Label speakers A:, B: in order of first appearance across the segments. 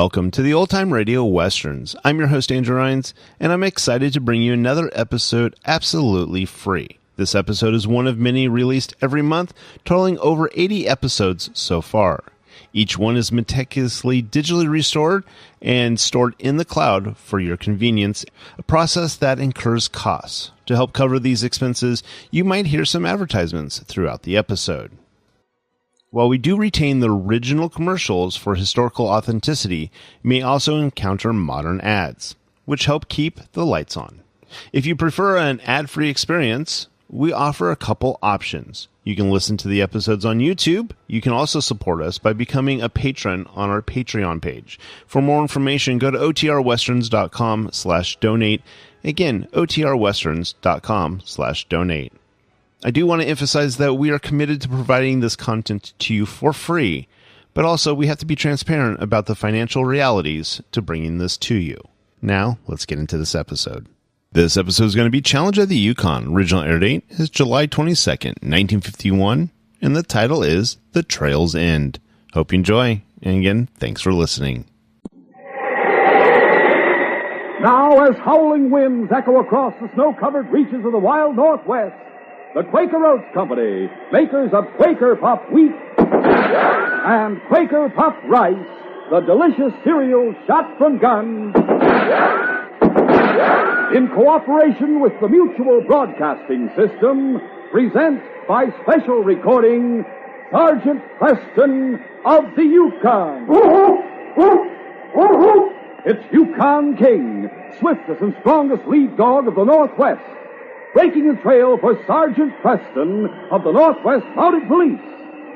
A: Welcome to the Old Time Radio Westerns. I'm your host, Andrew Rines, and I'm excited to bring you another episode absolutely free. This episode is one of many released every month, totaling over 80 episodes so far. Each one is meticulously digitally restored and stored in the cloud for your convenience, a process that incurs costs. To help cover these expenses, you might hear some advertisements throughout the episode. While we do retain the original commercials for historical authenticity, you may also encounter modern ads, which help keep the lights on. If you prefer an ad-free experience, we offer a couple options. You can listen to the episodes on YouTube. You can also support us by becoming a patron on our Patreon page. For more information, go to otrwesterns.com/donate. Again, otrwesterns.com/donate. I do want to emphasize that we are committed to providing this content to you for free, but also we have to be transparent about the financial realities to bringing this to you. Now, let's get into this episode. This episode is going to be Challenge at the Yukon. Original air date is July 22nd, 1951, and the title is The Trail's End. Hope you enjoy, and again, thanks for listening.
B: Now, as howling winds echo across the snow-covered reaches of the wild Northwest, the Quaker Oats Company, makers of Quaker Puff Wheat and Quaker Puff Rice, the delicious cereal shot from guns, in cooperation with the Mutual Broadcasting System, present by special recording, Sergeant Preston of the Yukon. It's Yukon King, swiftest and strongest lead dog of the Northwest, breaking the trail for Sergeant Preston of the Northwest Mounted Police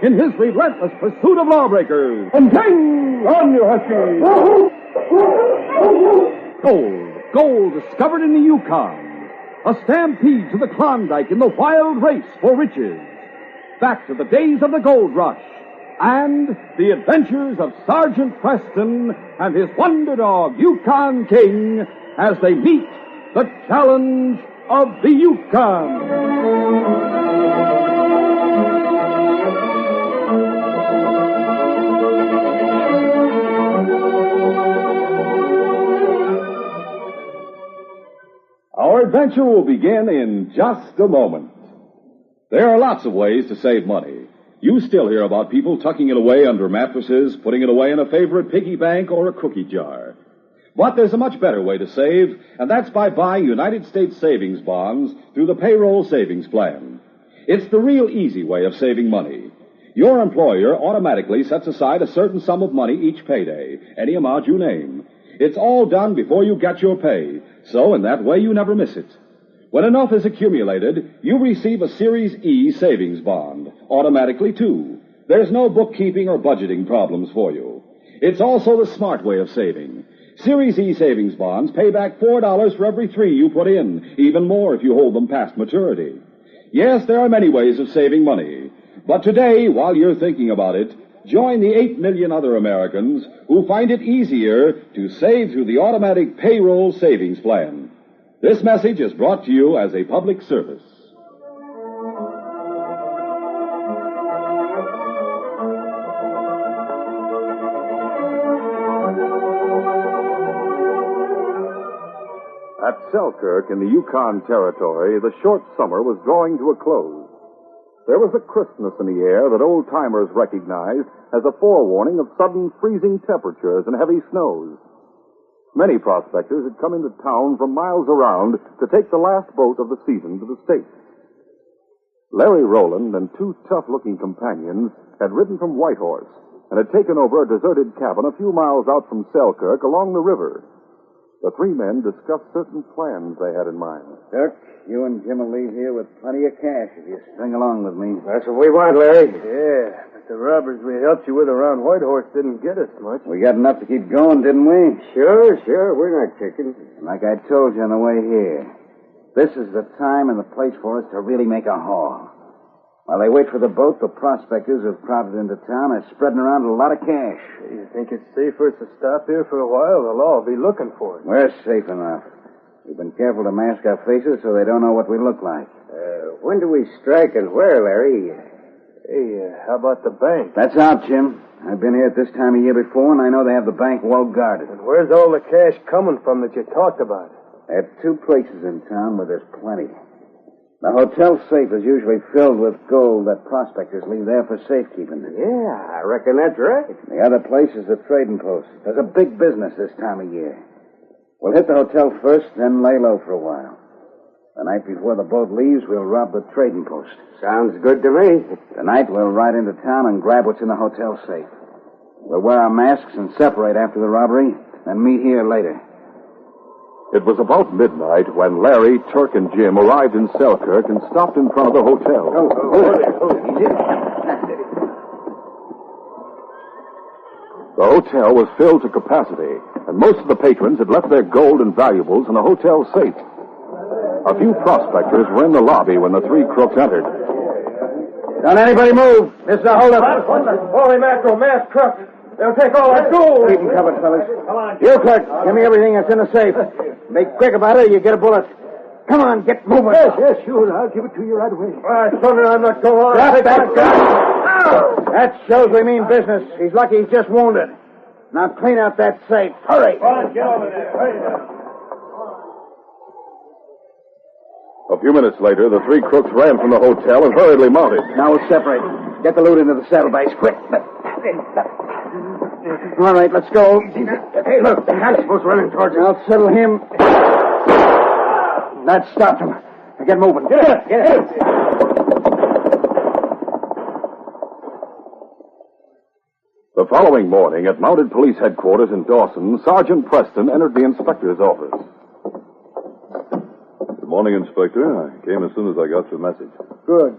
B: in his relentless pursuit of lawbreakers. And King, on you, Husky! Gold discovered in the Yukon. A stampede to the Klondike in the wild race for riches. Back to the days of the gold rush. And the adventures of Sergeant Preston and his wonder dog, Yukon King, as they meet the challenge of the Yukon.
C: Our adventure will begin in just a moment. There are lots of ways to save money. You still hear about people tucking it away under mattresses, putting it away in a favorite piggy bank or a cookie jar. But there's a much better way to save, and that's by buying United States savings bonds through the payroll savings plan. It's the real easy way of saving money. Your employer automatically sets aside a certain sum of money each payday, any amount you name. It's all done before you get your pay, so in that way you never miss it. When enough is accumulated, you receive a Series E savings bond, automatically too. There's no bookkeeping or budgeting problems for you. It's also the smart way of saving. Series E savings bonds pay back $4 for every $3 you put in, even more if you hold them past maturity. Yes, there are many ways of saving money. But today, while you're thinking about it, join the 8 million other Americans who find it easier to save through the automatic payroll savings plan. This message is brought to you as a public service.
B: At Selkirk in the Yukon Territory, the short summer was drawing to a close. There was a crispness in the air that old-timers recognized as a forewarning of sudden freezing temperatures and heavy snows. Many prospectors had come into town from miles around to take the last boat of the season to the States. Larry Rowland and two tough-looking companions had ridden from Whitehorse and had taken over a deserted cabin a few miles out from Selkirk along the river. The three men discussed certain plans they had in mind.
D: Dirk, you and Jim will leave here with plenty of cash if you string along with me.
E: That's what we want, Larry. Yeah, but the robbers we helped you with around Whitehorse didn't get us much.
D: We got enough to keep going, didn't we?
E: Sure. We're not kicking.
D: Like I told you on the way here, this is the time and the place for us to really make a haul. While they wait for the boat, the prospectors who've crowded into town are spreading around a lot of cash.
E: You think it's safe for us to stop here for a while? The law will be looking for it.
D: We're safe enough. We've been careful to mask our faces so they don't know what we look like.
E: When do we strike and where, Larry? Hey, how about the bank?
D: That's out, Jim. I've been here at this time of year before, and I know they have the bank well guarded.
E: And where's all the cash coming from that you talked about?
D: At 2 places in town where there's plenty. The hotel safe is usually filled with gold that prospectors leave there for safekeeping.
E: Yeah, I reckon that's right.
D: The other place is the trading post. There's a big business this time of year. We'll hit the hotel first, then lay low for a while. The night before the boat leaves, we'll rob the trading post.
E: Sounds good to me.
D: Tonight, we'll ride into town and grab what's in the hotel safe. We'll wear our masks and separate after the robbery, then meet here later.
B: It was about midnight when Larry, Turk, and Jim arrived in Selkirk and stopped in front of the hotel. The hotel was filled to capacity, and most of the patrons had left their gold and valuables in the hotel safe. A few prospectors were in the lobby when the 3 crooks entered.
D: Don't anybody move. This is a holdup.
E: Holy mackerel, masked crook. They'll take all our gold.
D: Keep them covered, fellas. You, Clerk, give me everything that's in the safe. Be quick about it or you get a bullet. Come on, get moving.
E: Yes, sure. I'll give it to you right away. All right, son, I'm not going on.
D: Drop that gun. That shows we mean business. He's lucky he's just wounded. Now clean out that safe. Hurry.
E: Come on, get over there. Hurry now.
B: A few minutes later, the 3 crooks ran from the hotel and hurriedly mounted.
D: Now we'll separate. Get the loot into the saddlebags, quick. All right, let's go.
E: Hey, look, the guy's supposed to run towards us.
D: I'll settle him. That stopped him. Now get moving.
E: Get it.
B: The following morning, at Mounted Police Headquarters in Dawson, Sergeant Preston entered the inspector's office.
F: Good morning, Inspector. I came as soon as I got your message.
G: Good.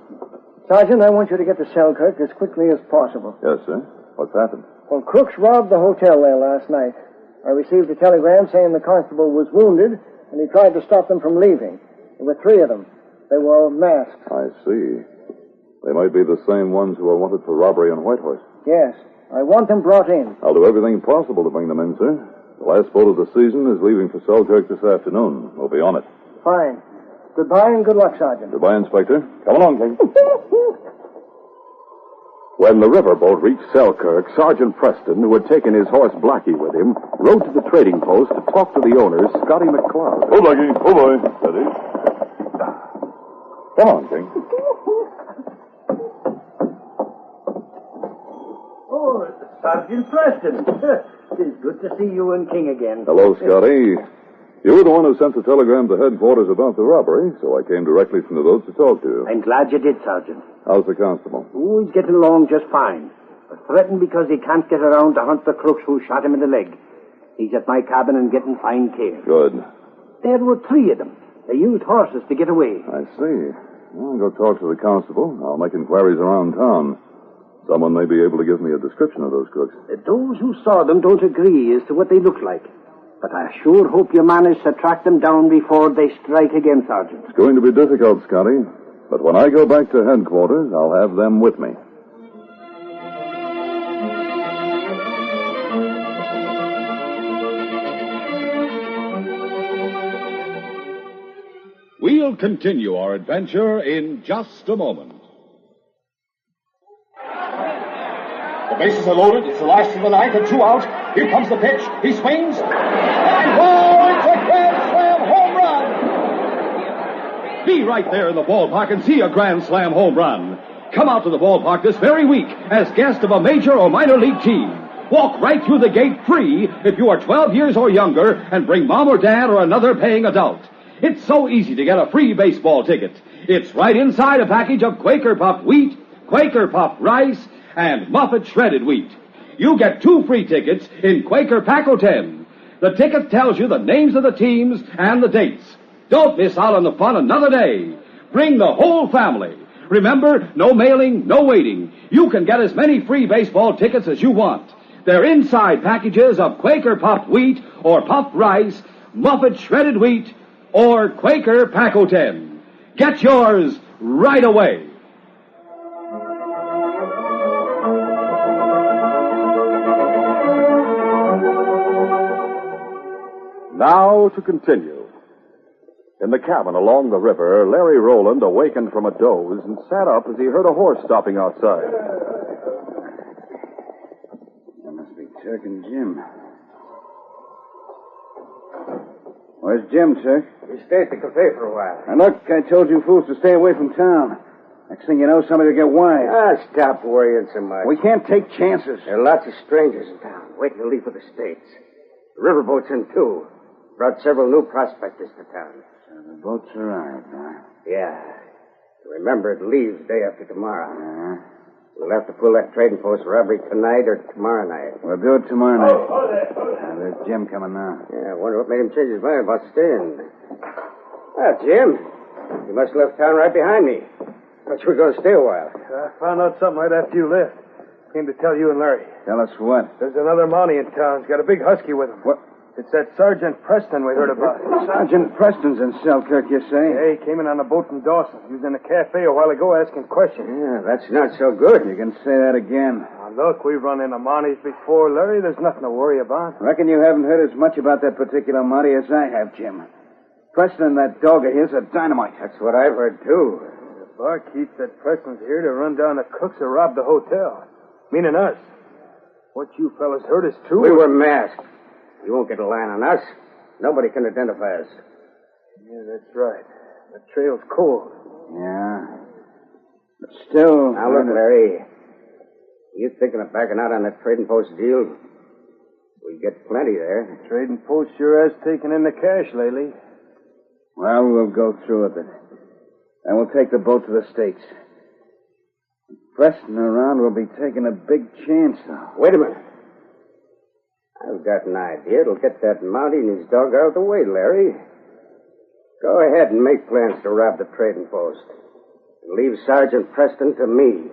G: Sergeant, I want you to get to Selkirk as quickly as possible.
F: Yes, sir. What's happened?
G: Well, crooks robbed the hotel there last night. I received a telegram saying the constable was wounded, and he tried to stop them from leaving. There were 3 of them. They were all masked.
F: I see. They might be the same ones who are wanted for robbery on Whitehorse.
G: Yes. I want them brought in.
F: I'll do everything possible to bring them in, sir. The last boat of the season is leaving for Selkirk this afternoon. We'll be on it.
G: Fine. Goodbye and good luck, Sergeant.
F: Goodbye, Inspector. Come along, King.
B: When the riverboat reached Selkirk, Sergeant Preston, who had taken his horse Blackie with him, rode to the trading post to talk to the owners, Scotty McCloud.
F: Oh, Blackie. Oh, boy. Steady. Come on, King.
H: Oh, Sergeant Preston. It's good to see you and King again.
F: Hello, Scotty. You were the one who sent the telegram to headquarters about the robbery, so I came directly from the boat to talk to you.
H: I'm glad you did, Sergeant.
F: How's the constable?
H: Oh, he's getting along just fine. But threatened because he can't get around to hunt the crooks who shot him in the leg. He's at my cabin and getting fine care.
F: Good.
H: There were 3 of them. They used horses to get away.
F: I see. Well, I'll go talk to the constable. I'll make inquiries around town. Someone may be able to give me a description of those crooks.
H: Those who saw them don't agree as to what they look like. But I sure hope you manage to track them down before they strike again, Sergeant.
F: It's going to be difficult, Scotty. But when I go back to headquarters, I'll have them with me.
C: We'll continue our adventure in just a moment.
I: The bases are loaded. It's the last of the ninth and 2 out. Here comes the pitch. He swings. And whoa, it's a grand slam home run.
C: Be right there in the ballpark and see a grand slam home run. Come out to the ballpark this very week as guest of a major or minor league team. Walk right through the gate free if you are 12 years or younger and bring mom or dad or another paying adult. It's so easy to get a free baseball ticket. It's right inside a package of Quaker Puffed wheat, Quaker Puffed rice, and Muffet shredded wheat. You get 2 free tickets in Quaker Pack-O-10. The ticket tells you the names of the teams and the dates. Don't miss out on the fun another day. Bring the whole family. Remember, no mailing, no waiting. You can get as many free baseball tickets as you want. They're inside packages of Quaker Puffed wheat or puffed rice, Muffet shredded wheat, or Quaker Pack-O-10. Get yours right away.
B: Now to continue. In the cabin along the river, Larry Rowland awakened from a doze and sat up as he heard a horse stopping outside.
D: That must be Turk and Jim. Where's Jim, Turk?
H: We stayed at the cafe for a while.
D: Now, look, I told you fools to stay away from town. Next thing you know, somebody will get wise.
H: Stop worrying so much.
D: We can't take chances.
H: There are lots of strangers in town waiting to leave for the States. The riverboat's in, too. Brought several new prospectors to town.
D: So the boat's arrived, huh?
H: Yeah. Remember, it leaves day after tomorrow. We'll have to pull that trading post robbery tonight or tomorrow night.
D: We'll do it tomorrow night. There's Jim coming now.
H: Yeah, I wonder what made him change his mind about staying. Jim. You must have left town right behind me. Thought you were going to stay a while.
E: I found out something right after you left. Came to tell you and Larry.
D: Tell us what?
E: There's another Mountie in town. He's got a big husky with him.
D: What?
E: It's that Sergeant Preston we heard about.
D: Sergeant Preston's in Selkirk, you say?
E: Yeah, he came in on a boat from Dawson. He was in a cafe a while ago asking questions.
H: Yeah, that's not so good.
D: You can say that again.
E: Now, look, we've run into Mounties before, Larry. There's nothing to worry about.
D: Reckon you haven't heard as much about that particular Mountie as I have, Jim. Preston and that dog of his are dynamite.
H: That's what I've heard, too.
E: The barkeep said Preston's here to run down the cooks or rob the hotel. Meaning us. What you fellas heard is true.
H: We were masked. You won't get a line on us. Nobody can identify us.
E: Yeah, that's right. The trail's cold.
D: Yeah. But still...
H: Now, look, Larry. You thinking of backing out on that trading post deal? We get plenty there.
E: The trading post sure has taken in the cash lately.
D: Well, we'll go through with it. And we'll take the boat to the States. Preston around will be taking a big chance, though.
H: Wait a minute. I've got an idea. It'll get that Mountie and his dog out of the way, Larry. Go ahead and make plans to rob the trading post. And leave Sergeant Preston to me.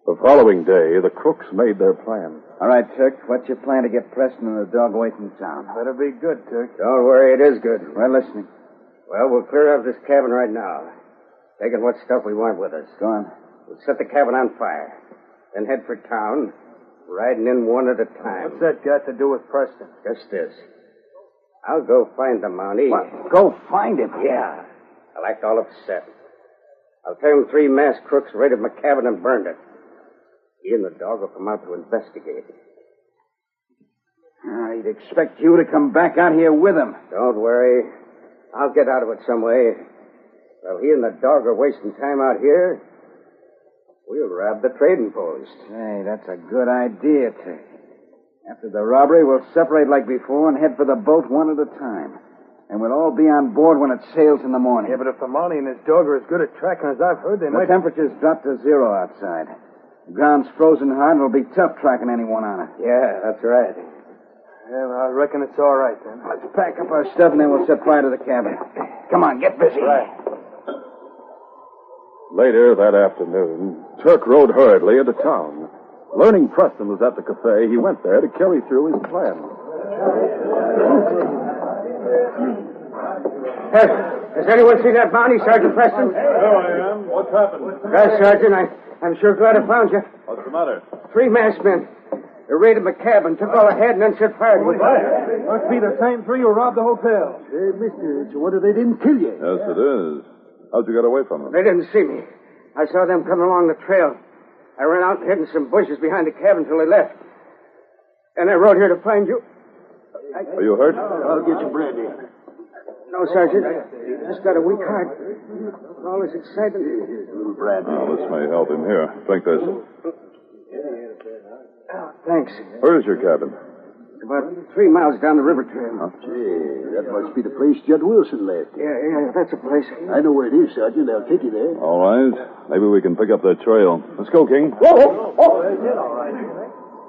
B: The following day, the crooks made their plan.
D: All right, Turk. What's your plan to get Preston and the dog away from town?
E: Better be good, Turk.
H: Don't worry, it is good.
D: We're listening.
H: Well, we'll clear out this cabin right now. Taking what stuff we want with us.
D: Go on.
H: We'll set the cabin on fire. Then head for town. Riding in one at a time.
E: What's that got to do with Preston?
H: Just this. I'll go find the Mountie.
D: What? Go find him?
H: Yeah. I like all upset. I'll tell him 3 masked crooks raided my cabin and burned it. He and the dog will come out to investigate.
D: I'd expect you to come back out here with him.
H: Don't worry. I'll get out of it some way. While he and the dog are wasting time out here, we'll rob the trading post.
D: Hey, that's a good idea, Turk. After the robbery, we'll separate like before and head for the boat one at a time. And we'll all be on board when it sails in the morning.
E: Yeah, but if the Mountie and his dog are as good at tracking as I've heard, they
D: The
E: might...
D: temperature's dropped to 0 outside. The ground's frozen hard and it'll be tough tracking anyone on it.
H: Yeah, that's right.
E: Yeah, well, I reckon it's all right, then.
D: Let's pack up our stuff and then we'll set fire to the cabin. Come on, get busy.
E: Right.
B: Later that afternoon, Turk rode hurriedly into town. Learning Preston was at the cafe, he went there to carry through his plan.
H: Has anyone seen that Mountie, Sergeant Preston?
B: There I am. What's happened?
H: Yes, Sergeant. I'm sure glad I found you.
B: What's the matter?
H: 3 masked men. They raided my cabin, took all I had, and then set fire to it.
E: Must be the same 3 who robbed the hotel.
G: Hey, mister, it's a wonder they didn't kill you.
F: Yes, it is. How'd you get away from them?
H: They didn't see me. I saw them coming along the trail. I ran out and hid in some bushes behind the cabin till they left. And I rode here to find you.
F: Are you hurt?
G: I'll get you brandy.
H: No, Sergeant. Just got a weak heart. All this excitement.
G: Little brandy.
F: Now, this may help him. Here, drink this.
H: Oh, thanks.
F: Where's your cabin?
H: About 3 miles down the river trail.
G: Gee, that must be the place Judd Wilson left.
H: Yeah, that's a place.
G: I know where it is, Sergeant. I'll take you there.
F: All right. Maybe we can pick up that trail. Let's go, King.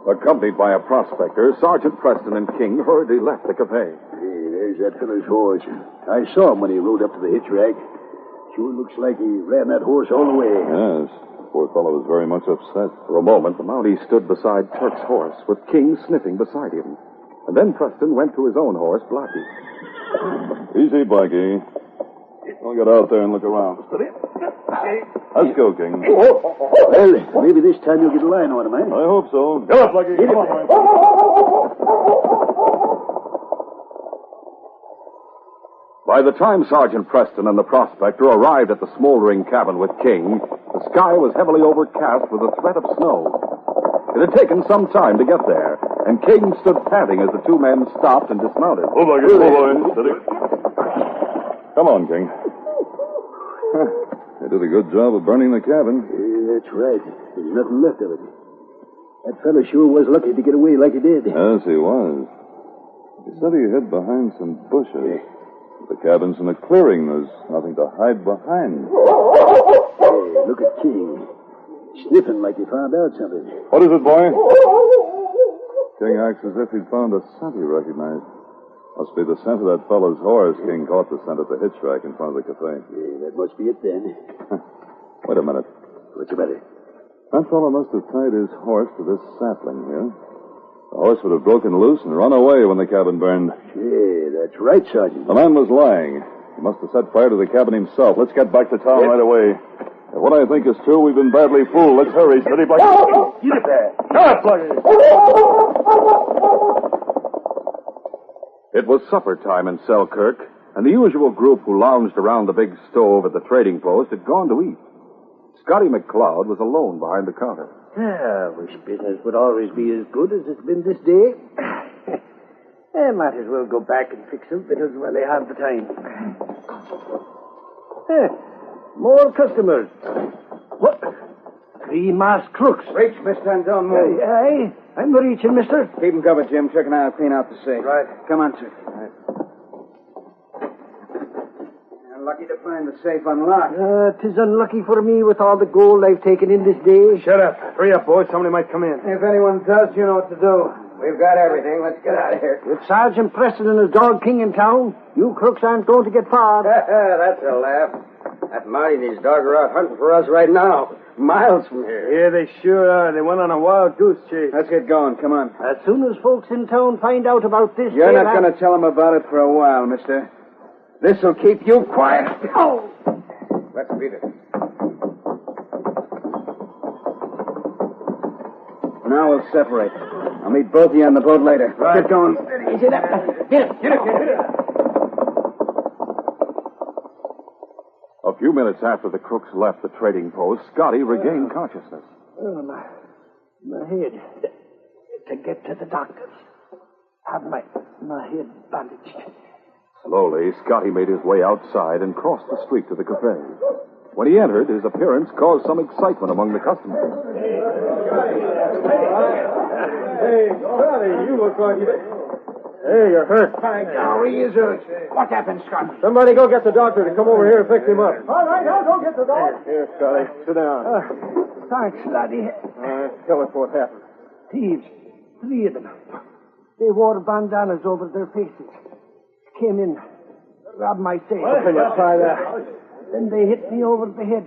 B: Accompanied by a prospector, Sergeant Preston and King hurriedly left the cafe.
G: Hey, there's that fellow's horse. I saw him when he rode up to the hitch rack. Sure looks like he ran that horse all the way.
F: Yes. Poor fellow was very much upset.
B: For a moment, the Mountie stood beside Turk's horse, with King sniffing beside him. And then Preston went to his own horse, Blackie.
F: Easy, Blackie. I'll get out there and look around. Let's go, King.
G: Well, maybe this time you'll get a line on him, eh?
F: I hope so. Get up, Blackie. Come on, man.
B: By the time Sergeant Preston and the prospector arrived at the smoldering cabin with King, the sky was heavily overcast with a threat of snow. It had taken some time to get there, and King stood panting as the two men stopped and dismounted.
F: Hold on, steady. Come on, King. They did a good job of burning the cabin.
J: That's right. There's nothing left of it. That fellow sure was lucky to get away like he did.
F: Yes, he was. He said he hid behind some bushes. The cabin's in a clearing. There's nothing to hide behind.
J: Hey, look at King. Sniffing like he found out something.
F: What is it, boy? King acts as if he'd found a scent he recognized. Must be the scent of that fellow's horse. King caught the scent at the hitch rack in front of the cafe.
J: Yeah, that must be it then.
F: Wait a minute.
J: What's the matter?
F: That fellow must have tied his horse to this sapling here. The horse would have broken loose and run away when the cabin burned.
J: Yeah, that's right, Sergeant.
F: The man was lying. He must have set fire to the cabin himself. Let's get back to town right away. If what I think is true, we've been badly fooled. Let's hurry. Steady, Blackie.
J: Get it there.
B: It was supper time in Selkirk, and the usual group who lounged around the big stove at the trading post had gone to eat. Scotty McCloud was alone behind the counter.
J: I wish business would always be as good as it's been this day. I might as well go back and fix some victuals while they have the time. More customers. What? 3 masked crooks.
D: Reach, mister, and don't move.
J: Aye, I'm reaching, mister.
D: Keep 'em covered, Jim. Trick and I'll clean out the safe.
J: Right.
D: Come on, Trick. Right. You're lucky to find the safe unlocked.
J: 'Tis unlucky for me with all the gold I've taken in this day.
E: Shut up. Hurry up, boys. Somebody might come in.
D: If anyone does, you know what to do. We've got everything. Let's get out of here.
J: With Sergeant Preston and his dog King in town, you crooks aren't going to get far.
H: That's a laugh. That Marty and his dog are out hunting for us right now. Miles from here.
E: Yeah, they sure are. They went on a wild goose chase.
D: Let's get going. Come on.
J: As soon as folks in town find out about this...
D: You're not going to tell them about it for a while, mister. This'll keep you quiet.
J: Oh!
H: Let's beat it.
D: Now we'll separate. I'll meet both of you on the boat later.
E: Right.
D: Get going.
J: Easy now. Get it.
B: A few minutes after the crooks left the trading post, Scotty regained consciousness.
J: Oh, my head. To get to the doctor's. Have my head bandaged.
B: Slowly, Scotty made his way outside and crossed the street to the cafe. When he entered, his appearance caused some excitement among the customers.
E: Hey, Scotty, you look like you... Hey, you're hurt.
J: By golly, is it? What happened, Scott?
E: Somebody go get the doctor to come over here and fix him up.
G: All right, I'll go get the dog.
E: Here, Scotty. Sit down.
J: Thanks, laddie.
E: Tell us what happened.
J: Thieves. 3 of them. They wore bandanas over their faces. Came in, robbed my safe.
E: Can you try that?
J: Then they hit me over the head.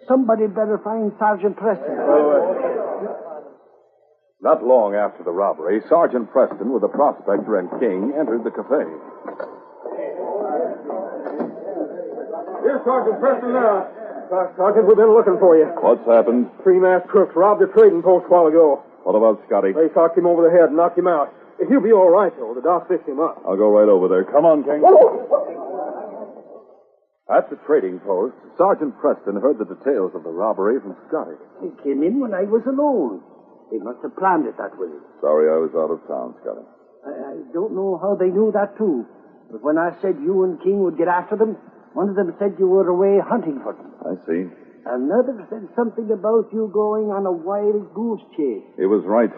J: Somebody better find Sergeant Preston.
B: Not long after the robbery, Sergeant Preston, with the prospector and King, entered the cafe.
E: Here's Sergeant Preston now. Sergeant, we've been looking for you.
F: What's happened?
E: 3 masked crooks robbed a trading post a while ago.
F: What about Scotty?
E: They socked him over the head and knocked him out. He'll be all right, though. The doc fixed him up.
F: I'll go right over there. Come on, King.
B: At the trading post, Sergeant Preston heard the details of the robbery from Scotty.
J: They came in when I was alone. They must have planned it that way.
F: Sorry I was out of town, Scotty.
J: I don't know how they knew that, too. But when I said you and King would get after them, one of them said you were away hunting for them.
F: I see.
J: Another said something about you going on a wild goose chase.
F: He was right.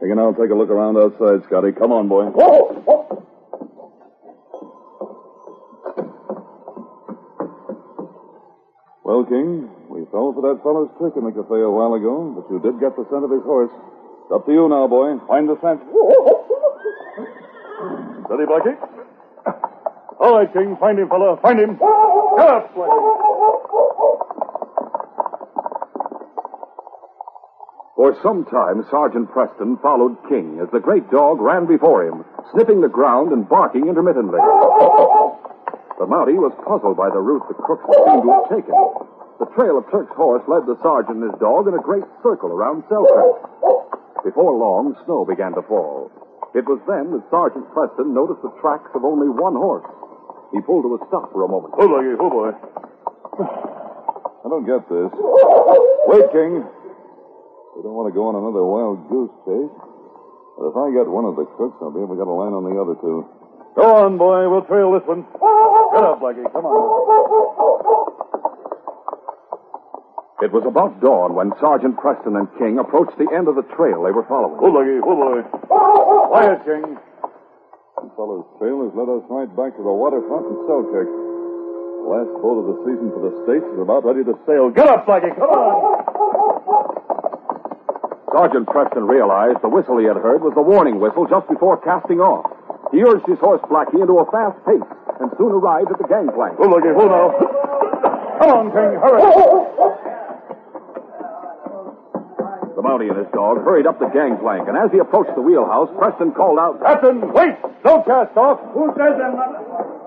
F: King and I'll take a look around outside, Scotty. Come on, boy. Well, King, we fell for that fellow's trick in the cafe a while ago, but you did get the scent of his horse. It's up to you now, boy. Find the scent. Steady, Blackie. All right, King. Find him, fella. Find him. Get up, Blackie.
B: For some time, Sergeant Preston followed King as the great dog ran before him, sniffing the ground and barking intermittently. The Mountie was puzzled by the route the crooks seemed to have taken. The trail of Turk's horse led the sergeant and his dog in a great circle around Selkirk. Before long, snow began to fall. It was then that Sergeant Preston noticed the tracks of only one horse. He pulled to a stop for a moment.
F: Oh, Lucky. Oh, boy. I don't get this. Wait, King. We don't want to go on another wild goose chase. But if I get one of the crooks, I'll be able to get a line on the other two. Go on, boy. We'll trail this one. Get up, Lucky. Come on.
B: It was about dawn when Sergeant Preston and King approached the end of the trail they were following.
F: Oh, Lucky. Oh, boy. Quiet, King. This fellow's trail has led us right back to the waterfront in Selkirk. The last boat of the season for the States is about ready to sail. Get up, Lucky. Come on.
B: Sergeant Preston realized the whistle he had heard was the warning whistle just before casting off. He urged his horse Blackie into a fast pace and soon arrived at the gangplank.
F: Oh, Lucky. Hold now. Come on, King. Hurry.
B: The Mountie and his dog hurried up the gangplank, and as he approached the wheelhouse, Preston called out,
F: Captain, wait! Don't cast off!
J: Who says that?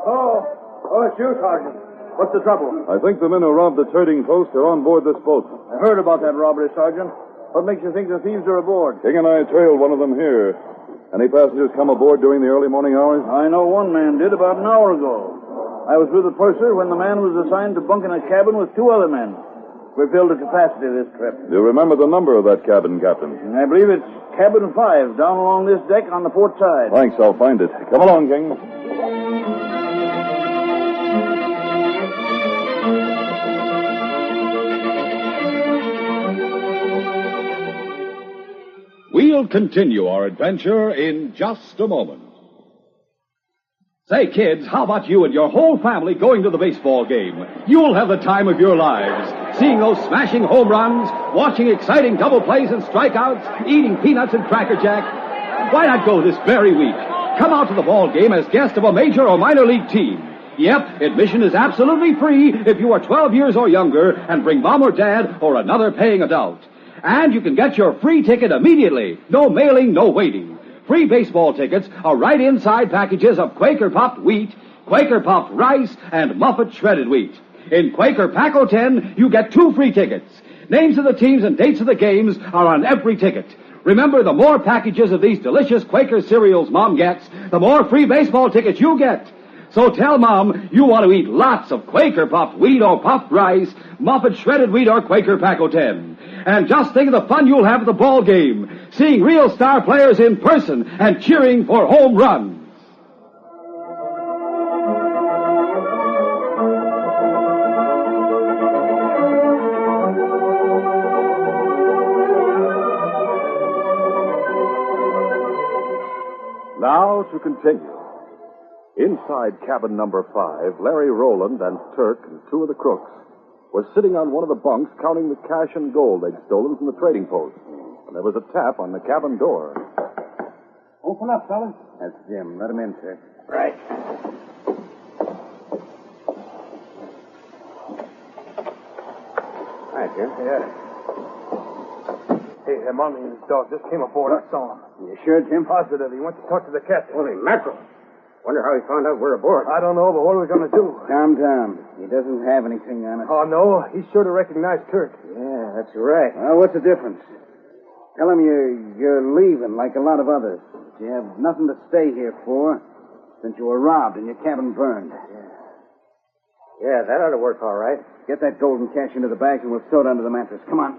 J: Oh, it's you, Sergeant. What's the trouble?
F: I think the men who robbed the trading post are on board this boat.
J: I heard about that robbery, Sergeant. What makes you think the thieves are aboard?
F: King and I trailed one of them here. Any passengers come aboard during the early morning hours?
J: I know one man did about an hour ago. I was with the purser when the man was assigned to bunk in a cabin with two other men. We filled the capacity this trip.
F: Do you remember the number of that cabin, Captain?
J: I believe it's cabin 5, down along this deck on the port side.
F: Thanks, I'll find it. Come along, King.
C: We'll continue our adventure in just a moment. Say, kids, how about you and your whole family going to the baseball game? You'll have the time of your lives. Seeing those smashing home runs, watching exciting double plays and strikeouts, eating peanuts and Cracker Jack. Why not go this very week? Come out to the ball game as guest of a major or minor league team. Yep, admission is absolutely free if you are 12 years or younger and bring mom or dad or another paying adult. And you can get your free ticket immediately. No mailing, no waiting. Free baseball tickets are right inside packages of Quaker Puffed wheat, Quaker Puffed rice, and Muffet shredded wheat. In Quaker Pack 10, you get 2 free tickets. Names of the teams and dates of the games are on every ticket. Remember, the more packages of these delicious Quaker cereals Mom gets, the more free baseball tickets you get. So tell Mom you want to eat lots of Quaker Puffed wheat or puffed rice, Muffet shredded wheat or Quaker Pack 10. And just think of the fun you'll have at the ball game, seeing real star players in person and cheering for home runs.
B: Now to continue. Inside cabin number 5, Larry Rowland and Turk and 2 of the crooks were sitting on one of the bunks counting the cash and gold they'd stolen from the trading post. And there was a tap on the cabin door.
J: Open up, fellas.
D: That's Jim. Let him in, sir.
J: Right.
H: Hi, Jim.
E: Yeah. Hey, Mountie and his dog just came aboard. I saw him.
D: You sure, Jim?
E: Positive. He went to talk to the captain.
H: Holy mackerel. Wonder how he found out we're aboard.
E: I don't know, but what are we going to do?
D: Calm down. He doesn't have anything on it.
E: Oh, no. He's sure to recognize Turk.
D: Yeah, that's right. Well, what's the difference? Tell him you're leaving like a lot of others. You have nothing to stay here for since you were robbed and your cabin burned.
H: Yeah, that ought to work all right.
D: Get that gold and cash into the bags and we'll throw it under the mattress. Come on.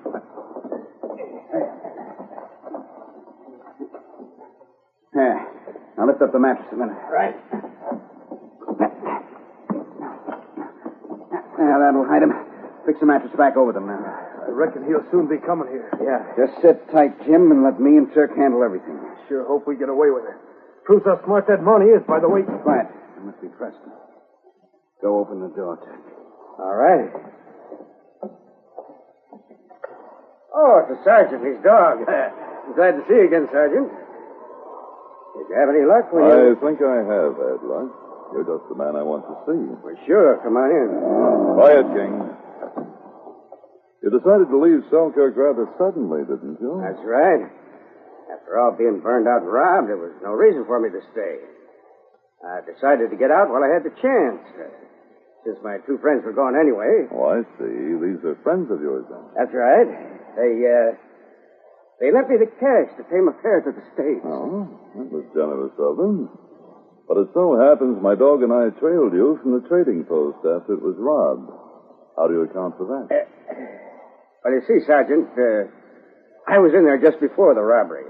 D: There. Now lift up the mattress a minute.
H: Right.
D: Yeah, that'll hide him. Fix the mattress back over them now.
E: I reckon he'll soon be coming here.
D: Yeah. Just sit tight, Jim, and let me and Turk handle everything.
E: Sure hope we get away with it. Proves how smart that Mountie is by the way.
D: Quiet. It must be Preston. Go open the door, Turk.
H: All right. Oh, it's the sergeant, his dog. I'm glad to see you again, Sergeant. Did you have any luck when
F: I think I have had luck. You're just the man I want to see.
H: Well, sure. Come on in.
F: Quiet, King. You decided to leave Selkirk rather suddenly, didn't you?
H: That's right. After all being burned out and robbed, there was no reason for me to stay. I decided to get out while I had the chance. Since my 2 friends were gone anyway.
F: Oh, I see. These are friends of yours, then.
H: That's right. They lent me the cash to pay my fares at the States.
F: Oh, that was generous of them. But it so happens my dog and I trailed you from the trading post after it was robbed. How do you account for that?
H: Well, you see, Sergeant, I was in there just before the robbery.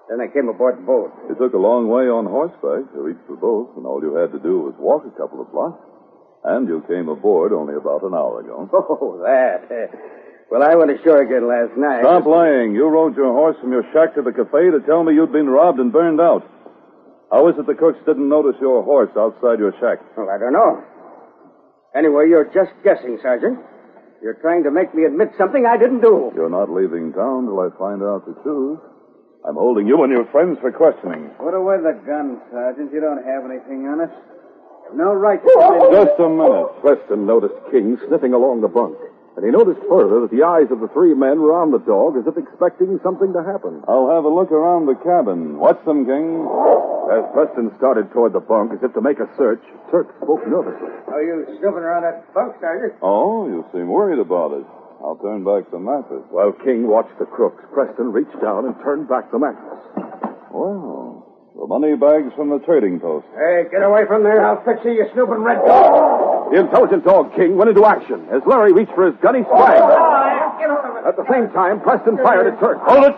H: Then I came aboard the boat.
F: You took a long way on horseback to reach the boat, and all you had to do was walk a couple of blocks. And you came aboard only about an hour ago.
H: Oh, that. Well, I went ashore again last night.
F: Stop lying. You rode your horse from your shack to the cafe to tell me you'd been robbed and burned out. How is it the cooks didn't notice your horse outside your shack?
H: Well, I don't know. Anyway, you're just guessing, Sergeant. You're trying to make me admit something I didn't do.
F: You're not leaving town till I find out the truth. I'm holding you and your friends for questioning.
D: Put away the gun, Sergeant. You don't have anything on us. No right to...
F: Just a minute.
K: Preston noticed King sniffing along the bunk. And he noticed further that the eyes of the three men were on the dog as if expecting something to happen.
F: I'll have a look around the cabin. Watch them, King.
K: As Preston started toward the bunk as if to make a search, Turk spoke nervously.
H: Are you snooping around that bunk, Sergeant?
F: Oh, you seem worried about it. I'll turn back the mattress.
K: While King watched the crooks, Preston reached down and turned back the mattress.
F: Well, the money bags from the trading post.
H: Hey, get away from there. I'll fix you, you snooping red dog.
K: The intelligent dog, King, went into action. As Larry reached for his gun, he sprang. At the same time, Preston fired at Turk.
F: Hold it!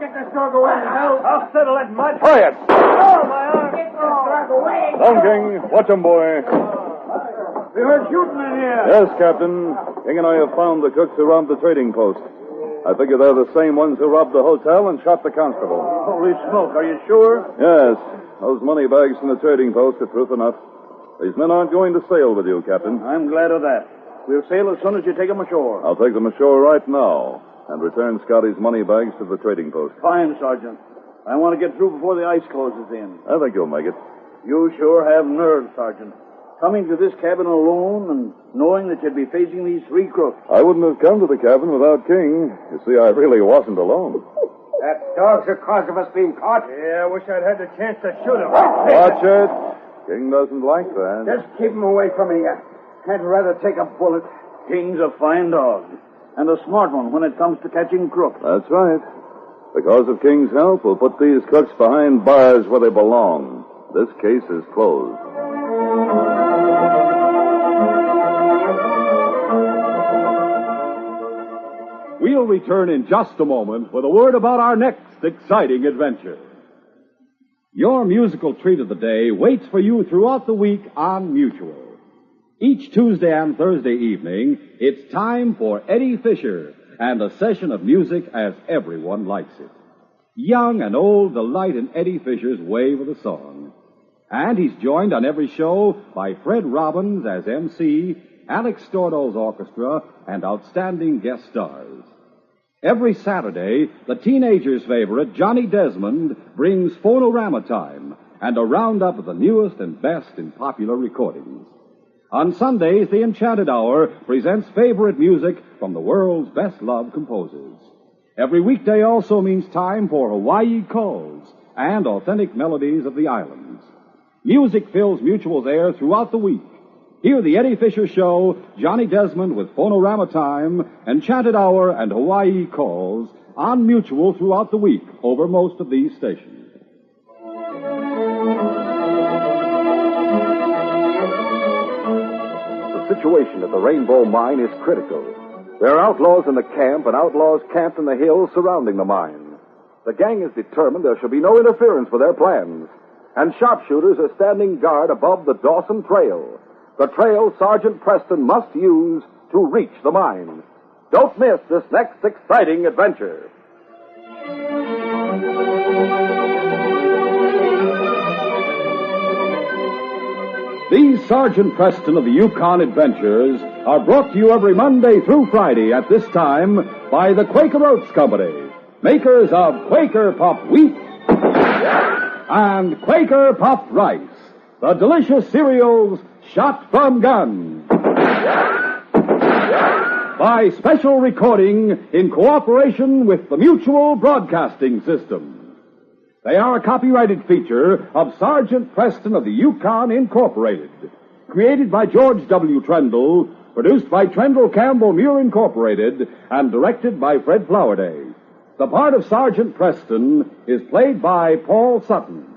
H: Get this dog away now.
E: I'll settle that mud.
F: Try it!
H: Oh, my arm. Get this dog away.
F: Down, King. Watch him, boy.
E: We heard shooting in here.
F: Yes, Captain. King and I have found the cooks who robbed the trading post. I figure they're the same ones who robbed the hotel and shot the constable.
E: Holy smoke, are you sure?
F: Yes. Those money bags from the trading post are proof enough. These men aren't going to sail with you, Captain.
E: I'm glad of that. We'll sail as soon as you take them ashore.
F: I'll take them ashore right now and return Scotty's money bags to the trading post.
E: Fine, Sergeant. I want to get through before the ice closes in.
F: I think you'll make it.
E: You sure have nerve, Sergeant. Coming to this cabin alone and knowing that you'd be facing these three crooks.
F: I wouldn't have come to the cabin without King. You see, I really wasn't alone.
H: That dog's the cause of us being caught.
E: Yeah, I wish I'd had the chance to shoot him.
F: Watch it. King doesn't like that.
H: Just keep him away from me. I'd rather take a bullet.
E: King's a fine dog. And a smart one when it comes to catching crooks.
F: That's right. Because of King's help, we'll put these crooks behind bars where they belong. This case is closed.
L: We'll return in just a moment with a word about our next exciting adventure. Your musical treat of the day waits for you throughout the week on Mutual. Each Tuesday and Thursday evening, it's time for Eddie Fisher and a session of music as everyone likes it. Young and old delight in Eddie Fisher's wave of the song. And he's joined on every show by Fred Robbins as MC, Alex Stordo's orchestra, and outstanding guest stars. Every Saturday, the teenager's favorite, Johnny Desmond, brings Phonorama Time and a roundup of the newest and best in popular recordings. On Sundays, the Enchanted Hour presents favorite music from the world's best-loved composers. Every weekday also means time for Hawaii Calls and authentic melodies of the islands. Music fills Mutual's air throughout the week. Hear the Eddie Fisher Show, Johnny Desmond with Phonorama Time, Enchanted Hour, and Hawaii Calls on Mutual throughout the week over most of these stations.
K: The situation at the Rainbow Mine is critical. There are outlaws in the camp and outlaws camped in the hills surrounding the mine. The gang is determined there shall be no interference with their plans, and sharpshooters are standing guard above the Dawson Trail. The trail Sergeant Preston must use to reach the mine. Don't miss this next exciting adventure.
L: These Sergeant Preston of the Yukon adventures are brought to you every Monday through Friday at this time by the Quaker Oats Company, makers of Quaker Puff Wheat and Quaker Puff Rice, the delicious cereals shot from guns. By special recording in cooperation with the Mutual Broadcasting System. They are a copyrighted feature of Sergeant Preston of the Yukon Incorporated. Created by George W. Trendle, produced by Trendle Campbell Muir Incorporated, and directed by Fred Flowerday. The part of Sergeant Preston is played by Paul Sutton.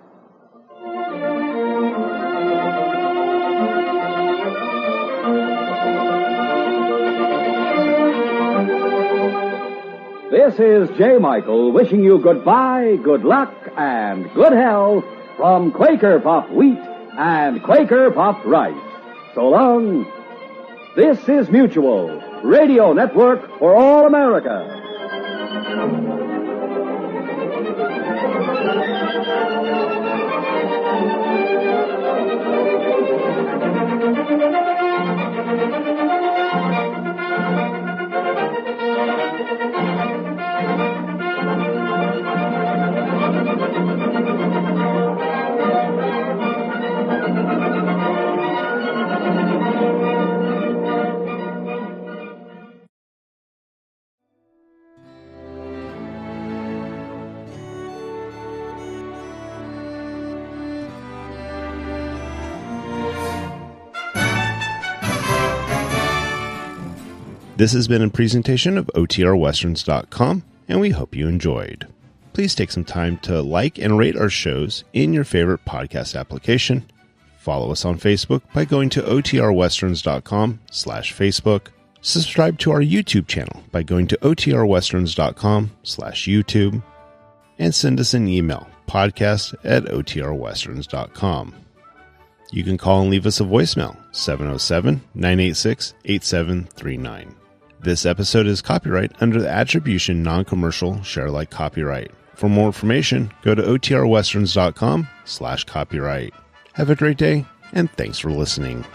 L: this is J. Michael wishing you goodbye, good luck, and good health from Quaker Puffed Wheat and Quaker Puffed Rice. So long. This is Mutual, Radio Network for all America.
A: This has been a presentation of OTRWesterns.com, and we hope you enjoyed. Please take some time to like and rate our shows in your favorite podcast application. Follow us on Facebook by going to OTRWesterns.com/Facebook. Subscribe to our YouTube channel by going to OTRWesterns.com/YouTube. And send us an email, podcast@OTRWesterns.com. You can call and leave us a voicemail, 707-986-8739. This episode is copyright under the Attribution Non-Commercial Share-alike copyright. For more information, go to OTRWesterns.com/copyright. Have a great day, and thanks for listening.